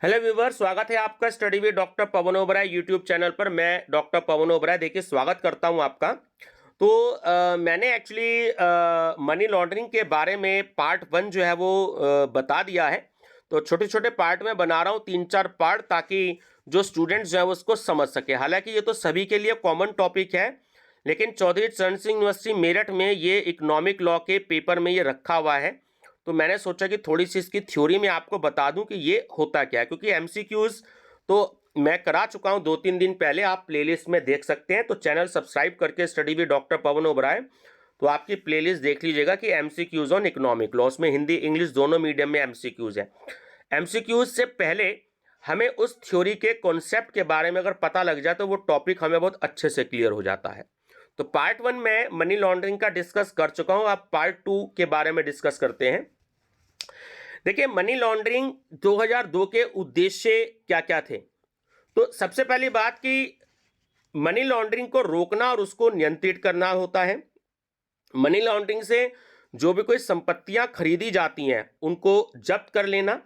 Hello viewer, स्वागत है आपका study with doctor Pawan Oberoi YouTube channel पर। मैं डॉक्टर पवन ओबराय देखिए स्वागत करता हूं आपका। तो मैंने एक्चुअली मनी लॉन्ड्रिंग के बारे में पार्ट वन जो है वो बता दिया है। तो छोटे छोटे पार्ट में बना रहा हूं, 3-4 पार्ट, ताकि जो स्टूडेंट्स जो है वो उसको समझ सके। हालांकि ये तो सभी के लिए कॉमन टॉपिक है, लेकिन चौधरी चरण सिंह यूनिवर्सिटी मेरठ में ये इकोनॉमिक लॉ के पेपर में ये रखा हुआ है। तो मैंने सोचा कि थोड़ी सी इसकी थ्योरी में आपको बता दूं कि ये होता क्या है, क्योंकि एमसीक्यूज तो मैं करा चुका हूं 2-3 दिन पहले, आप प्लेलिस्ट में देख सकते हैं। तो चैनल सब्सक्राइब करके स्टडी विद डॉक्टर पवन ओबराय, तो आपकी प्लेलिस्ट देख लीजिएगा कि एमसीक्यूज ऑन इकोनॉमिक लॉ, में हिंदी इंग्लिश दोनों मीडियम में एमसीक्यूज है। एमसीक्यूज से पहले हमें उस थ्योरी के कॉन्सेप्ट के बारे में अगर पता लग जाए तो वो टॉपिक हमें बहुत अच्छे से क्लियर हो जाता है। तो पार्ट वन में मनी लॉन्ड्रिंग का डिस्कस कर चुका हूं, अब पार्ट टू के बारे में डिस्कस करते हैं। देखिए, मनी लॉन्ड्रिंग 2002 के उद्देश्य क्या क्या थे। तो सबसे पहली बात कि मनी लॉन्ड्रिंग को रोकना और उसको नियंत्रित करना होता है। मनी लॉन्ड्रिंग से जो भी कोई संपत्तियां खरीदी जाती हैं उनको जब्त कर लेना,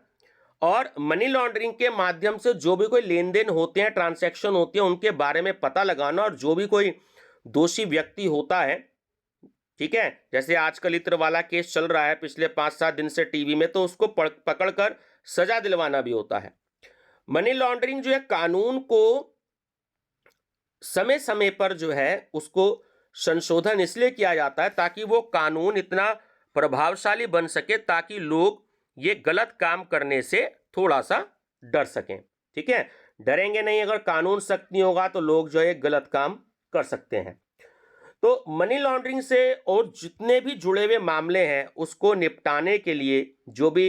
और मनी लॉन्ड्रिंग के माध्यम से जो भी कोई लेन देन होते हैं, ट्रांसैक्शन होती है, उनके बारे में पता लगाना, और जो भी कोई दोषी व्यक्ति होता है, ठीक है, जैसे आजकल इत्र वाला केस चल रहा है पिछले 5-7 दिन से टीवी में, तो उसको पकड़कर सजा दिलवाना भी होता है। मनी लॉन्ड्रिंग जो है, कानून को समय समय पर जो है उसको संशोधन इसलिए किया जाता है ताकि वो कानून इतना प्रभावशाली बन सके, ताकि लोग ये गलत काम करने से थोड़ा सा डर सकें। ठीक है, डरेंगे नहीं, अगर कानून सख्त नहीं होगा तो लोग जो है गलत काम कर सकते हैं। तो मनी लॉन्ड्रिंग से और जितने भी जुड़े हुए मामले हैं उसको निपटाने के लिए जो भी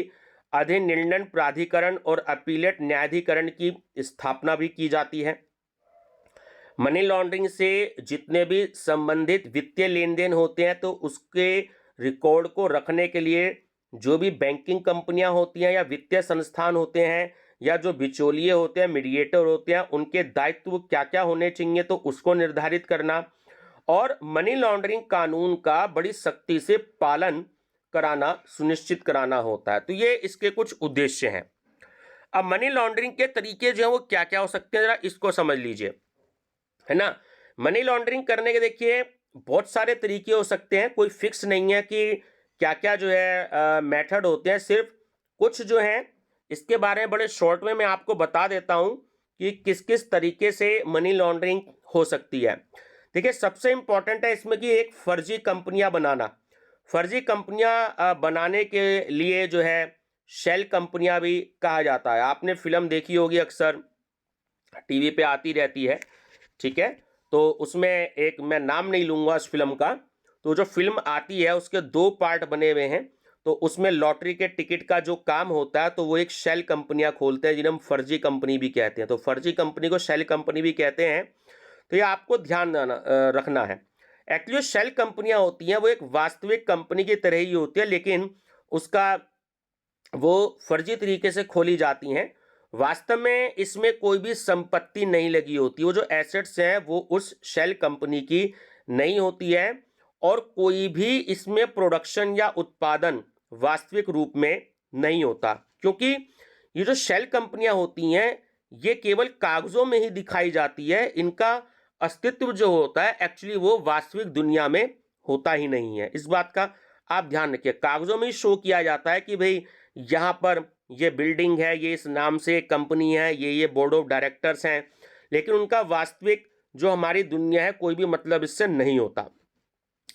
अधिनिर्णय प्राधिकरण और अपीलेट न्यायाधिकरण की स्थापना भी की जाती है। मनी लॉन्ड्रिंग से जितने भी संबंधित वित्तीय लेन देन होते हैं तो उसके रिकॉर्ड को रखने के लिए जो भी बैंकिंग कंपनियां होती हैं या वित्तीय संस्थान होते हैं या जो बिचौलिए होते हैं, मीडिएटर होते हैं, उनके दायित्व क्या क्या होने चाहिए तो उसको निर्धारित करना, और मनी लॉन्ड्रिंग कानून का बड़ी सख्ती से पालन कराना सुनिश्चित कराना होता है। तो ये इसके कुछ उद्देश्य हैं। अब मनी लॉन्ड्रिंग के तरीके जो है वो क्या क्या हो सकते हैं, जरा इसको समझ लीजिए, है ना। मनी लॉन्ड्रिंग करने के देखिए बहुत सारे तरीके हो सकते हैं, कोई फिक्स नहीं है कि क्या क्या जो है मेथड होते हैं। सिर्फ कुछ जो हैं इसके बारे में बड़े शॉर्ट में मैं आपको बता देता हूं कि किस किस तरीके से मनी लॉन्ड्रिंग हो सकती है। देखिए, सबसे इंपॉर्टेंट है इसमें कि एक फर्जी कंपनियां बनाना। फर्जी कंपनियां बनाने के लिए जो है शेल कंपनियां भी कहा जाता है। आपने फिल्म देखी होगी, अक्सर टीवी पे आती रहती है, ठीक है। तो उसमें एक, मैं नाम नहीं लूंगा उस फिल्म का, तो जो फिल्म आती है उसके 2 पार्ट बने हुए हैं। तो उसमें लॉटरी के टिकट का जो काम होता है तो वो एक शेल कंपनियां खोलते हैं जिन्हें हम फर्जी कंपनी भी कहते हैं। तो फर्जी कंपनी को शेल कंपनी भी कहते हैं। तो ये आपको ध्यान रखना है। एक्चुअली शेल कंपनियां होती हैं वो एक वास्तविक कंपनी की तरह ही होती है, लेकिन उसका वो फर्जी तरीके से खोली जाती हैं। वास्तव में इसमें कोई भी संपत्ति नहीं लगी होती, वो जो एसेट्स हैं वो उस शेल कंपनी की नहीं होती है, और कोई भी इसमें प्रोडक्शन या उत्पादन वास्तविक रूप में नहीं होता, क्योंकि ये जो शेल कंपनियां होती हैं ये केवल कागजों में ही दिखाई जाती है। इनका अस्तित्व जो होता है एक्चुअली वो वास्तविक दुनिया में होता ही नहीं है। इस बात का आप ध्यान रखिए, कागजों में ही शो किया जाता है कि भाई यहाँ पर ये बिल्डिंग है, ये इस नाम से कंपनी है, ये बोर्ड ऑफ डायरेक्टर्स हैं, लेकिन उनका वास्तविक जो हमारी दुनिया है कोई भी मतलब इससे नहीं होता।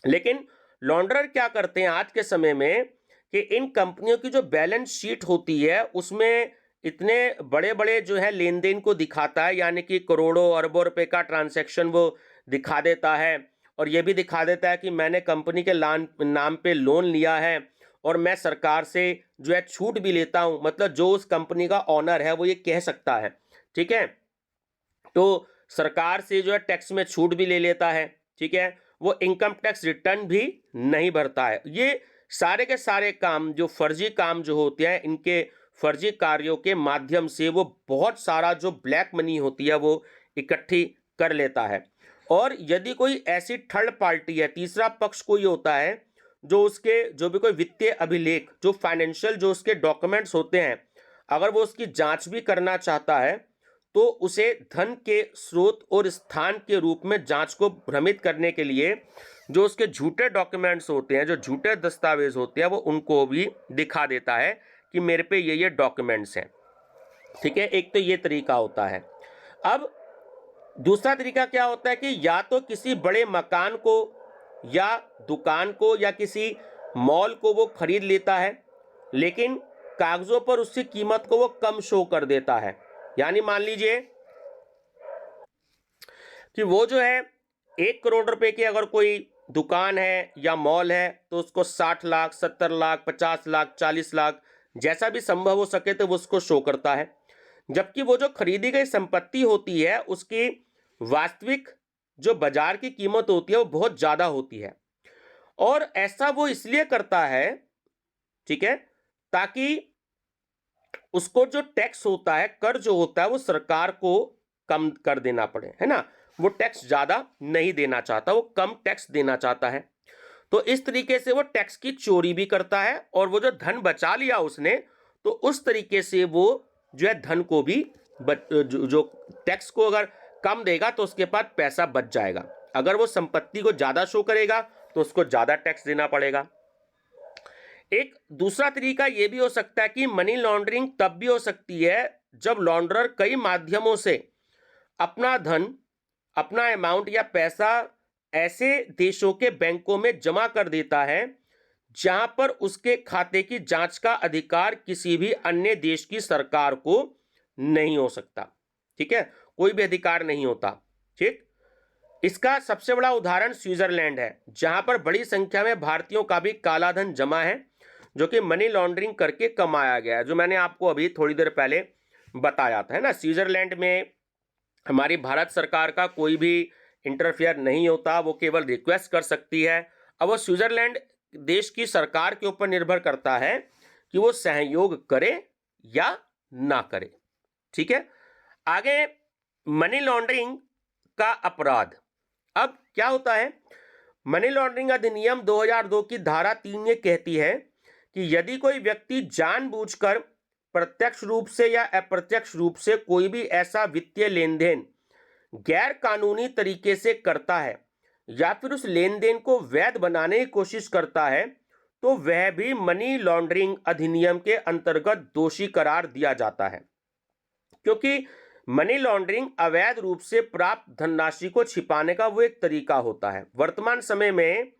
लेकिन लॉन्ड्रर क्या करते हैं आज के समय में कि इन कंपनियों की जो बैलेंस शीट होती है उसमें इतने बड़े बड़े जो है लेन देन को दिखाता है, यानी कि करोड़ों अरबों रुपए का ट्रांसैक्शन वो दिखा देता है, और ये भी दिखा देता है कि मैंने कंपनी के नाम पे लोन लिया है और मैं सरकार से जो है छूट भी लेता हूं। मतलब जो उस कंपनी का ऑनर है वो ये कह सकता है, ठीक है, तो सरकार से जो है टैक्स में छूट भी ले लेता है, ठीक है, वो इनकम टैक्स रिटर्न भी नहीं भरता है। ये सारे के सारे काम, जो फर्जी काम जो होते हैं, इनके फर्जी कार्यों के माध्यम से वो बहुत सारा जो ब्लैक मनी होती है वो इकट्ठी कर लेता है। और यदि कोई ऐसी थर्ड पार्टी है, तीसरा पक्ष कोई होता है जो उसके जो भी कोई वित्तीय अभिलेख, जो फाइनेंशियल जो उसके डॉक्यूमेंट्स होते हैं, अगर वो उसकी जांच भी करना चाहता है तो उसे धन के स्रोत और स्थान के रूप में जांच को भ्रमित करने के लिए जो उसके झूठे डॉक्यूमेंट्स होते हैं, जो झूठे दस्तावेज होते हैं, वो उनको भी दिखा देता है कि मेरे पे ये डॉक्यूमेंट्स हैं। ठीक है, एक तो ये तरीका होता है। अब दूसरा तरीका क्या होता है कि या तो किसी बड़े मकान को या दुकान को या किसी मॉल को वो खरीद लेता है, लेकिन कागजों पर उसकी कीमत को वो कम शो कर देता है। यानी मान लीजिए कि वो जो है 1 करोड़ रुपए की अगर कोई दुकान है या मॉल है तो उसको 60 लाख, 70 लाख, 50 लाख, 40 लाख, जैसा भी संभव हो सके तो वो उसको शो करता है। जबकि वो जो खरीदी गई संपत्ति होती है उसकी वास्तविक जो बाजार की कीमत होती है वो बहुत ज्यादा होती है। और ऐसा वो इसलिए करता है, ठीक है, ताकि उसको जो टैक्स होता है, कर जो होता है, वो सरकार को कम कर देना पड़े, है ना। वो टैक्स ज्यादा नहीं देना चाहता, वो कम टैक्स देना चाहता है। तो इस तरीके से वो टैक्स की चोरी भी करता है और वो जो धन बचा लिया उसने, तो उस तरीके से वो जो है धन को भी जो टैक्स को अगर कम देगा तो उसके पास पैसा बच जाएगा। अगर वो संपत्ति को ज्यादा शो करेगा तो उसको ज्यादा टैक्स देना पड़ेगा। एक दूसरा तरीका यह भी हो सकता है कि मनी लॉन्ड्रिंग तब भी हो सकती है जब लॉन्ड्रर कई माध्यमों से अपना धन, अपना अमाउंट या पैसा ऐसे देशों के बैंकों में जमा कर देता है जहां पर उसके खाते की जांच का अधिकार किसी भी अन्य देश की सरकार को नहीं हो सकता। ठीक है, कोई भी अधिकार नहीं होता। ठीक, इसका सबसे बड़ा उदाहरण स्विट्जरलैंड है, जहां पर बड़ी संख्या में भारतीयों का भी काला धन जमा है जो कि मनी लॉन्ड्रिंग करके कमाया गया है, जो मैंने आपको अभी थोड़ी देर पहले बताया था, है ना। स्विट्जरलैंड में हमारी भारत सरकार का कोई भी इंटरफेयर नहीं होता, वो केवल रिक्वेस्ट कर सकती है। अब वो स्विट्जरलैंड देश की सरकार के ऊपर निर्भर करता है कि वो सहयोग करे या ना करे। ठीक है, आगे मनी लॉन्ड्रिंग का अपराध। अब क्या होता है, मनी लॉन्ड्रिंग अधिनियम 2002 की धारा 3 ये कहती है कि यदि कोई व्यक्ति जानबूझकर प्रत्यक्ष रूप से या अप्रत्यक्ष रूप से कोई भी ऐसा वित्तीय लेन देन गैर कानूनी तरीके से करता है या फिर उस लेन देन को वैध बनाने की कोशिश करता है तो वह भी मनी लॉन्ड्रिंग अधिनियम के अंतर्गत दोषी करार दिया जाता है, क्योंकि मनी लॉन्ड्रिंग अवैध रूप से प्राप्त धनराशि को छिपाने का वो एक तरीका होता है। वर्तमान समय में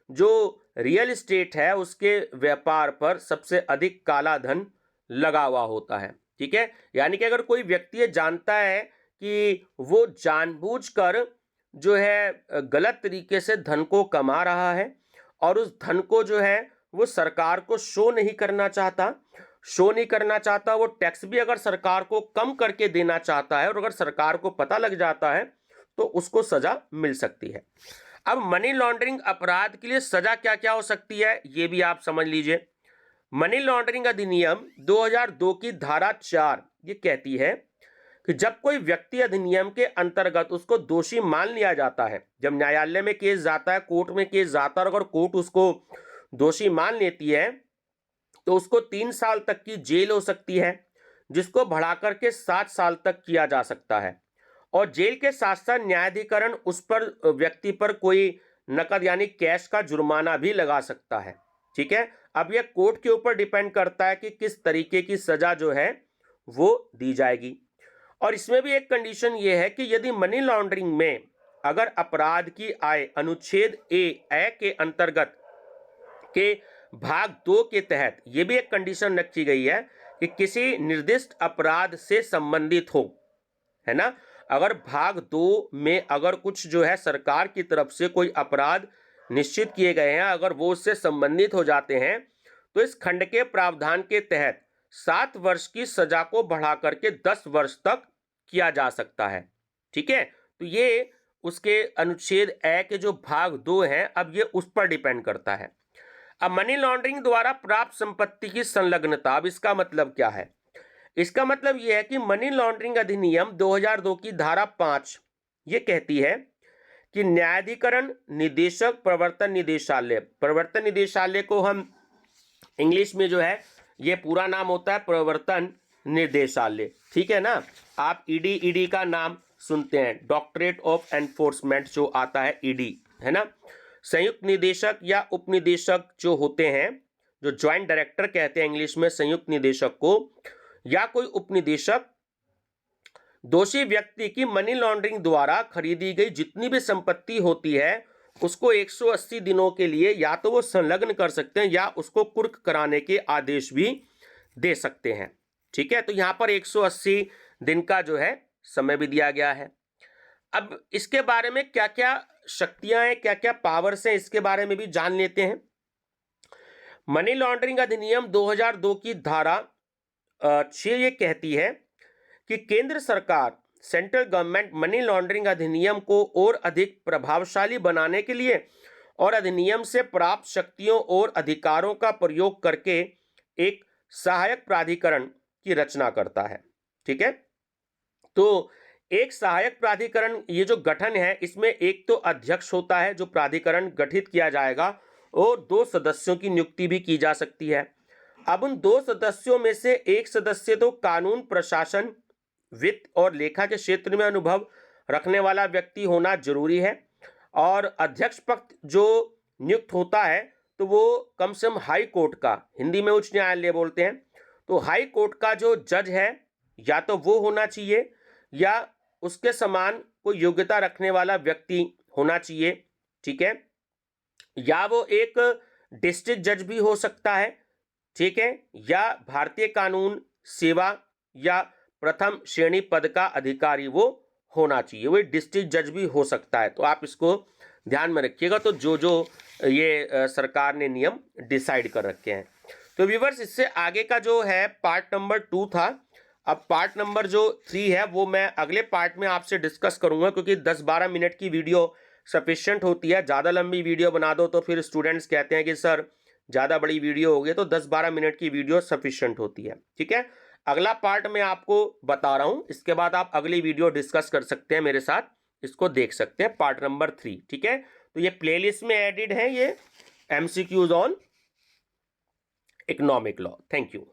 जो रियल एस्टेट है उसके व्यापार पर सबसे अधिक काला धन लगा हुआ होता है। ठीक है, यानी कि अगर कोई व्यक्ति ये जानता है कि वो जानबूझकर जो है गलत तरीके से धन को कमा रहा है और उस धन को जो है वो सरकार को शो नहीं करना चाहता, वो टैक्स भी अगर सरकार को कम करके देना चाहता है और अगर सरकार को पता लग जाता है तो उसको सजा मिल सकती है। अब मनी लॉन्ड्रिंग अपराध के लिए सजा क्या क्या हो सकती है ये भी आप समझ लीजिए। मनी लॉन्ड्रिंग अधिनियम 2002 की धारा 4 ये कहती है कि जब कोई व्यक्ति अधिनियम के अंतर्गत उसको दोषी मान लिया जाता है, जब न्यायालय में केस जाता है, कोर्ट में केस जाता है, और अगर कोर्ट उसको दोषी मान लेती है तो उसको 3 साल तक की जेल हो सकती है, जिसको बढ़ाकर के 7 साल तक किया जा सकता है। और जेल के साथ साथ न्यायाधिकरण उस पर व्यक्ति पर कोई नकद यानी कैश का जुर्माना भी लगा सकता है। ठीक है, अब यह कोर्ट के ऊपर डिपेंड करता है कि किस तरीके की सजा जो है वो दी जाएगी। और इसमें भी एक कंडीशन ये है कि यदि मनी लॉन्ड्रिंग में अगर अपराध की आय अनुच्छेद ए के अंतर्गत के भाग 2 के तहत यह भी एक कंडीशन रखी गई है कि किसी निर्दिष्ट अपराध से संबंधित हो, है ना। अगर भाग 2 में अगर कुछ जो है सरकार की तरफ से कोई अपराध निश्चित किए गए हैं, अगर वो उससे संबंधित हो जाते हैं तो इस खंड के प्रावधान के तहत 7 वर्ष की सजा को बढ़ा करके 10 वर्ष तक किया जा सकता है। ठीक है, तो ये उसके अनुच्छेद ए के जो भाग 2 हैं, अब ये उस पर डिपेंड करता है। अब मनी लॉन्ड्रिंग द्वारा प्राप्त संपत्ति की संलग्नता, अब इसका मतलब क्या है? इसका मतलब यह है कि मनी लॉन्ड्रिंग अधिनियम 2002 की धारा 5 ये कहती है कि न्यायाधिकरण, निदेशक, प्रवर्तन निदेशालय को हम इंग्लिश में जो है ये पूरा नाम होता है प्रवर्तन निर्देशालय, ठीक है ना। आप ईडी का नाम सुनते हैं, डायरेक्टरेट ऑफ एनफोर्समेंट जो आता है, ईडी, है ना। संयुक्त निदेशक या उपनिदेशक जो होते हैं, जो ज्वाइंट डायरेक्टर कहते हैं इंग्लिश में संयुक्त निदेशक को, या कोई उपनिदेशक दोषी व्यक्ति की मनी लॉन्ड्रिंग द्वारा खरीदी गई जितनी भी संपत्ति होती है उसको 180 दिनों के लिए या तो वो संलग्न कर सकते हैं या उसको कुर्क कराने के आदेश भी दे सकते हैं, ठीक है। तो यहां पर 180 दिन का जो है समय भी दिया गया है। अब इसके बारे में क्या क्या शक्तियां हैं, क्या क्या पावर्स हैं, इसके बारे में भी जान लेते हैं। मनी लॉन्ड्रिंग अधिनियम 2002 की धारा 6 ये कहती है कि केंद्र सरकार, सेंट्रल गवर्नमेंट मनी लॉन्ड्रिंग अधिनियम को और अधिक प्रभावशाली बनाने के लिए और अधिनियम से प्राप्त शक्तियों और अधिकारों का प्रयोग करके एक सहायक प्राधिकरण की रचना करता है, ठीक है। तो एक सहायक प्राधिकरण, ये जो गठन है, इसमें एक तो अध्यक्ष होता है जो प्राधिकरण गठित किया जाएगा, और 2 सदस्यों की नियुक्ति भी की जा सकती है। अब उन 2 सदस्यों में से एक सदस्य तो कानून, प्रशासन, वित्त और लेखा के क्षेत्र में अनुभव रखने वाला व्यक्ति होना जरूरी है, और अध्यक्ष पद जो नियुक्त होता है तो वो कम से कम हाई कोर्ट का, हिंदी में उच्च न्यायालय बोलते हैं, तो हाई कोर्ट का जो जज है या तो वो होना चाहिए या उसके समान कोई योग्यता रखने वाला व्यक्ति होना चाहिए, ठीक है। या वो एक डिस्ट्रिक्ट जज भी हो सकता है, ठीक है, या भारतीय कानून सेवा या प्रथम श्रेणी पद का अधिकारी वो होना चाहिए, वो डिस्ट्रिक्ट जज भी हो सकता है। तो आप इसको ध्यान में रखिएगा। तो जो जो ये सरकार ने नियम डिसाइड कर रखे हैं। तो व्यूअर्स, इससे आगे का जो है पार्ट नंबर 2 था। अब पार्ट नंबर जो 3 है वो मैं अगले पार्ट में आपसे डिस्कस करूंगा, क्योंकि 10-12 मिनट की वीडियो सफिशिएंट होती है। ज़्यादा लंबी वीडियो बना दो तो फिर स्टूडेंट्स कहते हैं कि सर ज़्यादा बड़ी वीडियो हो गई, तो 10-12 मिनट की वीडियो सफिशिएंट होती है, ठीक है। अगला पार्ट मैं आपको बता रहा हूं, इसके बाद आप अगली वीडियो डिस्कस कर सकते हैं मेरे साथ, इसको देख सकते हैं, पार्ट नंबर 3, ठीक है। तो ये प्लेलिस्ट में एडेड है, ये MCQs on economic law. Thank you.